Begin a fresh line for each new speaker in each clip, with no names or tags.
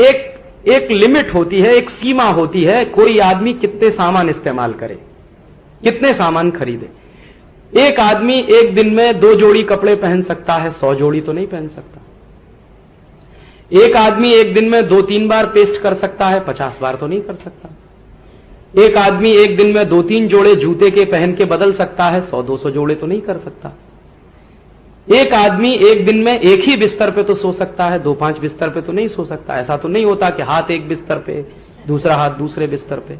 एक लिमिट होती है, एक सीमा होती है, कोई आदमी कितने सामान इस्तेमाल करे, कितने सामान खरीदे। एक आदमी एक दिन में 2 जोड़ी कपड़े पहन सकता है, 100 जोड़ी तो नहीं पहन सकता। एक आदमी एक दिन में 2-3 बार पेस्ट कर सकता है, 50 बार तो नहीं कर सकता। एक आदमी एक दिन में 2-3 जोड़े जूते के पहन के बदल सकता है, 100-200 जोड़े तो नहीं कर सकता। एक आदमी एक दिन में एक ही बिस्तर पे तो सो सकता है, 2-5 बिस्तर पे तो नहीं सो सकता। ऐसा तो नहीं होता कि हाथ एक बिस्तर पे, दूसरा हाथ दूसरे बिस्तर पे।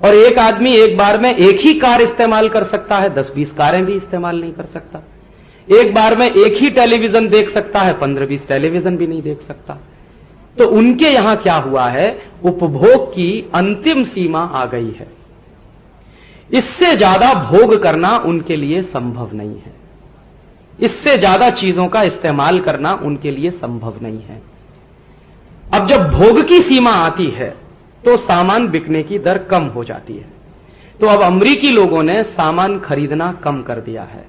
और एक आदमी एक बार में एक ही कार इस्तेमाल कर सकता है, 10-20 कारें भी इस्तेमाल नहीं कर सकता। एक बार में एक ही टेलीविजन देख सकता है, 15-20 टेलीविजन भी नहीं देख सकता। तो उनके यहां क्या हुआ है, उपभोग की अंतिम सीमा आ गई है। इससे ज्यादा भोग करना उनके लिए संभव नहीं है, इससे ज्यादा चीजों का इस्तेमाल करना उनके लिए संभव नहीं है। अब जब भोग की सीमा आती है तो सामान बिकने की दर कम हो जाती है। तो अब अमेरिकी लोगों ने सामान खरीदना कम कर दिया है,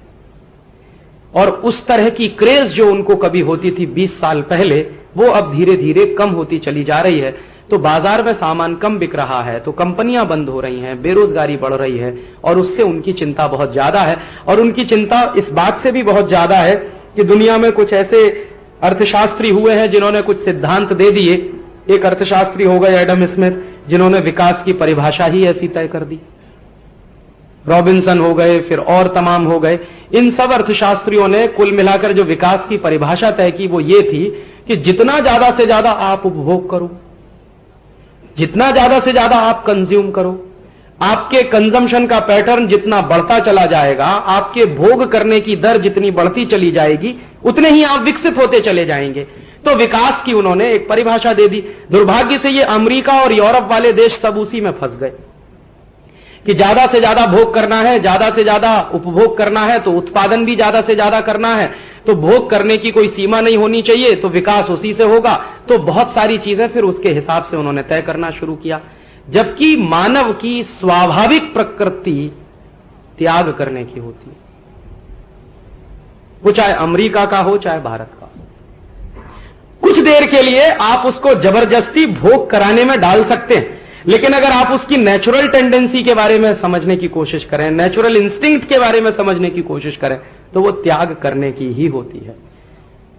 और उस तरह की क्रेज जो उनको कभी होती थी 20 साल पहले, वो अब धीरे धीरे कम होती चली जा रही है। तो बाजार में सामान कम बिक रहा है, तो कंपनियां बंद हो रही हैं, बेरोजगारी बढ़ रही है, और उससे उनकी चिंता बहुत ज्यादा है। और उनकी चिंता इस बात से भी बहुत ज्यादा है कि दुनिया में कुछ ऐसे अर्थशास्त्री हुए हैं जिन्होंने कुछ सिद्धांत दे दिए। एक अर्थशास्त्री हो गए एडम स्मिथ, जिन्होंने विकास की परिभाषा ही ऐसी तय कर दी। रॉबिन्सन हो गए, फिर और तमाम हो गए। इन सब अर्थशास्त्रियों ने कुल मिलाकर जो विकास की परिभाषा तय की वो ये थी कि जितना ज्यादा से ज्यादा आप उपभोग करो, जितना ज्यादा से ज्यादा आप कंज्यूम करो, आपके कंजम्पशन का पैटर्न जितना बढ़ता चला जाएगा, आपके भोग करने की दर जितनी बढ़ती चली जाएगी, उतने ही आप विकसित होते चले जाएंगे। तो विकास की उन्होंने एक परिभाषा दे दी। दुर्भाग्य से ये अमेरिका और यूरोप वाले देश सब उसी में फंस गए कि ज्यादा से ज्यादा भोग करना है, ज्यादा से ज्यादा उपभोग करना है, तो उत्पादन भी ज्यादा से ज्यादा करना है, तो भोग करने की कोई सीमा नहीं होनी चाहिए, तो विकास उसी से होगा। तो बहुत सारी चीजें फिर उसके हिसाब से उन्होंने तय करना शुरू किया, जबकि मानव की स्वाभाविक प्रकृति त्याग करने की होती है, वो चाहे अमेरिका का हो चाहे भारत का। कुछ देर के लिए आप उसको जबरदस्ती भोग कराने में डाल सकते हैं, लेकिन अगर आप उसकी नेचुरल टेंडेंसी के बारे में समझने की कोशिश करें, नेचुरल इंस्टिंक्ट के बारे में समझने की कोशिश करें, तो वो त्याग करने की ही होती है।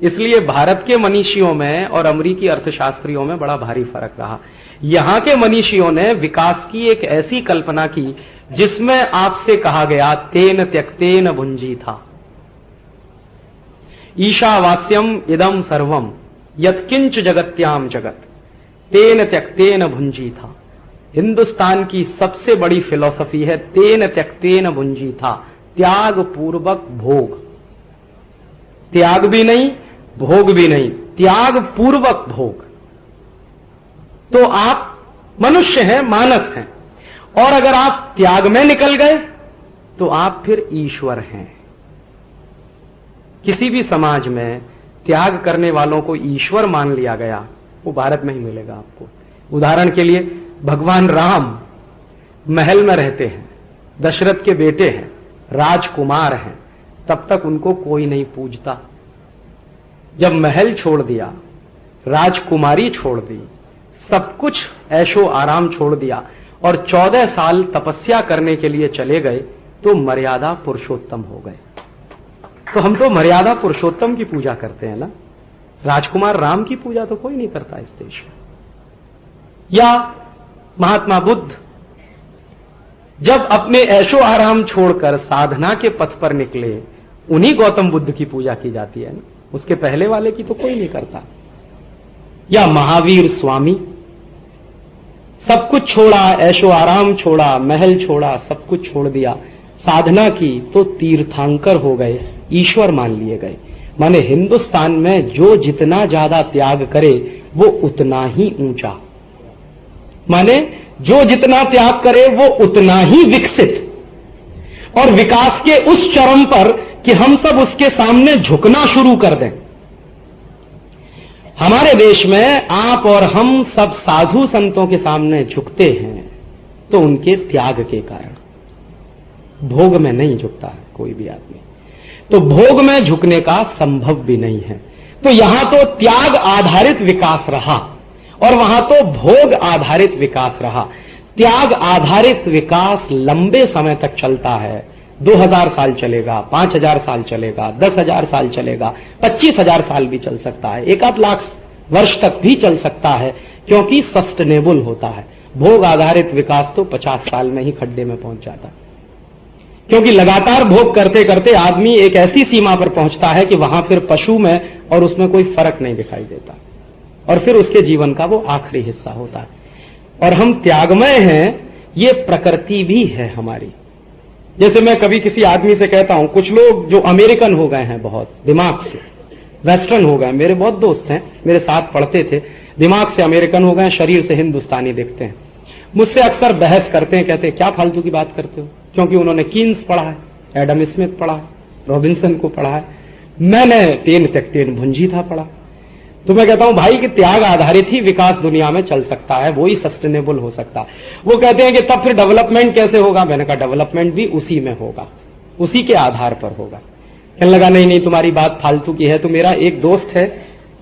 इसलिए भारत के मनीषियों में और अमेरिकी अर्थशास्त्रियों में बड़ा भारी फर्क रहा। यहां के मनीषियों ने विकास की एक ऐसी कल्पना की जिसमें आपसे कहा गया तेन त्यक्तेन भुंजी था, ईशावास्यम इदम सर्वम यत्किंच जगत्याम जगत तेन त्यक्तेन भुंजी था। हिंदुस्तान की सबसे बड़ी फिलॉसफी है तेन त्यक्तेन भुंजी था, त्याग पूर्वक भोग। त्याग भी नहीं, भोग भी नहीं, त्याग पूर्वक भोग। तो आप मनुष्य हैं, मानस हैं, और अगर आप त्याग में निकल गए तो आप फिर ईश्वर हैं। किसी भी समाज में त्याग करने वालों को ईश्वर मान लिया गया, वो भारत में ही मिलेगा आपको। उदाहरण के लिए भगवान राम महल में रहते हैं, दशरथ के बेटे हैं, राजकुमार हैं, तब तक उनको कोई नहीं पूजता। जब महल छोड़ दिया, राजकुमारी छोड़ दी, सब कुछ ऐशो आराम छोड़ दिया और 14 साल तपस्या करने के लिए चले गए, तो मर्यादा पुरुषोत्तम हो गए। तो हम तो मर्यादा पुरुषोत्तम की पूजा करते हैं ना, राजकुमार राम की पूजा तो कोई नहीं करता इस देश में। या महात्मा बुद्ध जब अपने ऐशो आराम छोड़कर साधना के पथ पर निकले, उन्हीं गौतम बुद्ध की पूजा की जाती है ना, उसके पहले वाले की तो कोई नहीं करता। या महावीर स्वामी सब कुछ छोड़ा, ऐशो आराम छोड़ा, महल छोड़ा, सब कुछ छोड़ दिया, साधना की, तो तीर्थंकर हो गए, ईश्वर मान लिए गए। माने हिंदुस्तान में जो जितना ज्यादा त्याग करे वो उतना ही ऊंचा, माने जो जितना त्याग करे वो उतना ही विकसित और विकास के उस चरम पर कि हम सब उसके सामने झुकना शुरू कर दें। हमारे देश में आप और हम सब साधु संतों के सामने झुकते हैं तो उनके त्याग के कारण, भोग में नहीं झुकता है कोई भी आदमी, तो भोग में झुकने का संभव भी नहीं है। तो यहां तो त्याग आधारित विकास रहा और वहां तो भोग आधारित विकास रहा। त्याग आधारित विकास लंबे समय तक चलता है। 2000 साल चलेगा, 5000 साल चलेगा, 10,000 साल चलेगा, 25,000 साल भी चल सकता है, 1 लाख वर्ष तक भी चल सकता है, क्योंकि सस्टेनेबल होता है। भोग आधारित विकास तो 50 साल में ही खड्डे में पहुंच जाता है, क्योंकि लगातार भोग करते करते आदमी एक ऐसी सीमा पर पहुंचता है कि वहां फिर पशु में और उसमें कोई फर्क नहीं दिखाई देता, और फिर उसके जीवन का वो आखिरी हिस्सा होता है। और हम त्यागमय हैं, ये प्रकृति भी है हमारी। जैसे मैं कभी किसी आदमी से कहता हूं, कुछ लोग जो अमेरिकन हो गए हैं, बहुत दिमाग से वेस्टर्न हो गए, मेरे बहुत दोस्त हैं, मेरे साथ पढ़ते थे, दिमाग से अमेरिकन हो गए, शरीर से हिंदुस्तानी दिखते हैं, मुझसे अक्सर बहस करते हैं, कहते हैं क्या फालतू की बात करते हो, क्योंकि उन्होंने कीन्स पढ़ा है, एडम स्मिथ पढ़ा है, रॉबिन्सन को पढ़ा है, मैंने तेन भुंजी था पढ़ा। तो मैं कहता हूं भाई कि त्याग आधारित ही विकास दुनिया में चल सकता है, वो ही सस्टेनेबल हो सकता है। वो कहते हैं कि तब फिर डेवलपमेंट कैसे होगा? मैंने कहा डेवलपमेंट भी उसी में होगा, उसी के आधार पर होगा। कहने लगा नहीं नहीं तुम्हारी बात फालतू की है। तो मेरा एक दोस्त है,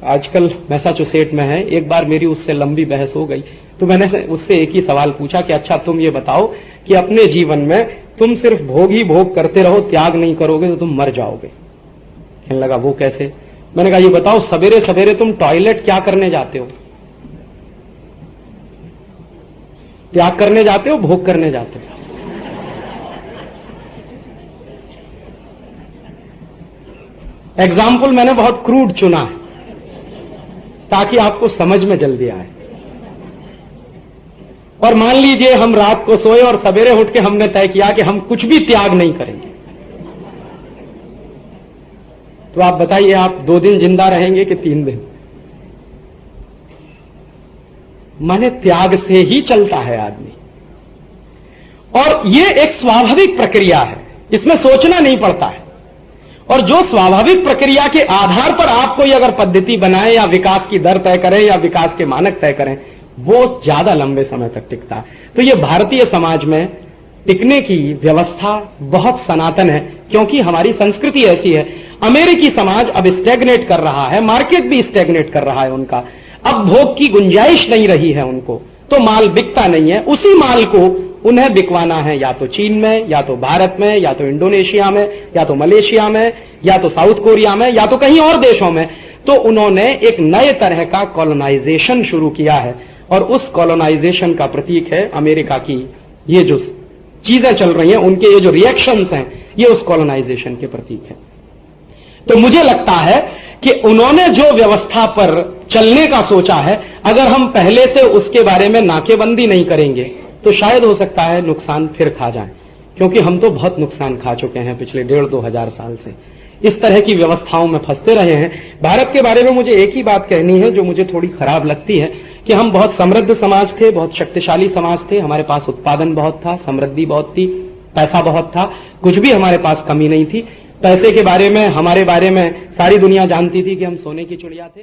आजकल मैसाचुसेट में है, एक बार मेरी उससे लंबी बहस हो गई, तो मैंने उससे एक ही सवाल पूछा कि अच्छा तुम ये बताओ कि अपने जीवन में तुम सिर्फ भोग ही भोग करते रहो, त्याग नहीं करोगे तो तुम मर जाओगे। कहने लगा वो कैसे? मैंने कहा ये बताओ सवेरे सवेरे तुम टॉयलेट क्या करने जाते हो? त्याग करने जाते हो, भोग करने जाते हो? एग्जाम्पल मैंने बहुत क्रूड चुना है ताकि आपको समझ में जल्दी आए। और मान लीजिए हम रात को सोए और सवेरे उठ के हमने तय किया कि हम कुछ भी त्याग नहीं करेंगे, तो आप बताइए आप 2 दिन जिंदा रहेंगे कि 3 दिन? माने त्याग से ही चलता है आदमी, और ये एक स्वाभाविक प्रक्रिया है, इसमें सोचना नहीं पड़ता है। और जो स्वाभाविक प्रक्रिया के आधार पर आप कोई अगर पद्धति बनाए या विकास की दर तय करें या विकास के मानक तय करें, वो ज्यादा लंबे समय तक टिकता है। तो ये भारतीय समाज में टिकने की व्यवस्था बहुत सनातन है, क्योंकि हमारी संस्कृति ऐसी है। अमेरिकी समाज अब स्टैग्नेट कर रहा है, मार्केट भी स्टैग्नेट कर रहा है उनका, अब भोग की गुंजाइश नहीं रही है उनको, तो माल बिकता नहीं है। उसी माल को उन्हें बिकवाना है या तो चीन में, या तो भारत में, या तो इंडोनेशिया में, या तो मलेशिया में, या तो साउथ कोरिया में, या तो कहीं और देशों में। तो उन्होंने एक नए तरह का कॉलोनाइजेशन शुरू किया है, और उस कॉलोनाइजेशन का प्रतीक है अमेरिका की ये जो चीजें चल रही हैं, उनके ये जो रिएक्शंस हैं, ये उस कॉलोनाइजेशन के प्रतीक है। तो मुझे लगता है कि उन्होंने जो व्यवस्था पर चलने का सोचा है, अगर हम पहले से उसके बारे में नाकेबंदी नहीं करेंगे तो शायद हो सकता है नुकसान फिर खा जाएं, क्योंकि हम तो बहुत नुकसान खा चुके हैं पिछले 1.5-2 हजार साल से, इस तरह की व्यवस्थाओं में फंसते रहे हैं। भारत के बारे में मुझे एक ही बात कहनी है जो मुझे थोड़ी खराब लगती है, कि हम बहुत समृद्ध समाज थे, बहुत शक्तिशाली समाज थे, हमारे पास उत्पादन बहुत था, समृद्धि बहुत थी, पैसा बहुत था, कुछ भी हमारे पास कमी नहीं थी। पैसे के बारे में, हमारे बारे में सारी दुनिया जानती थी कि हम सोने की चिड़िया थे।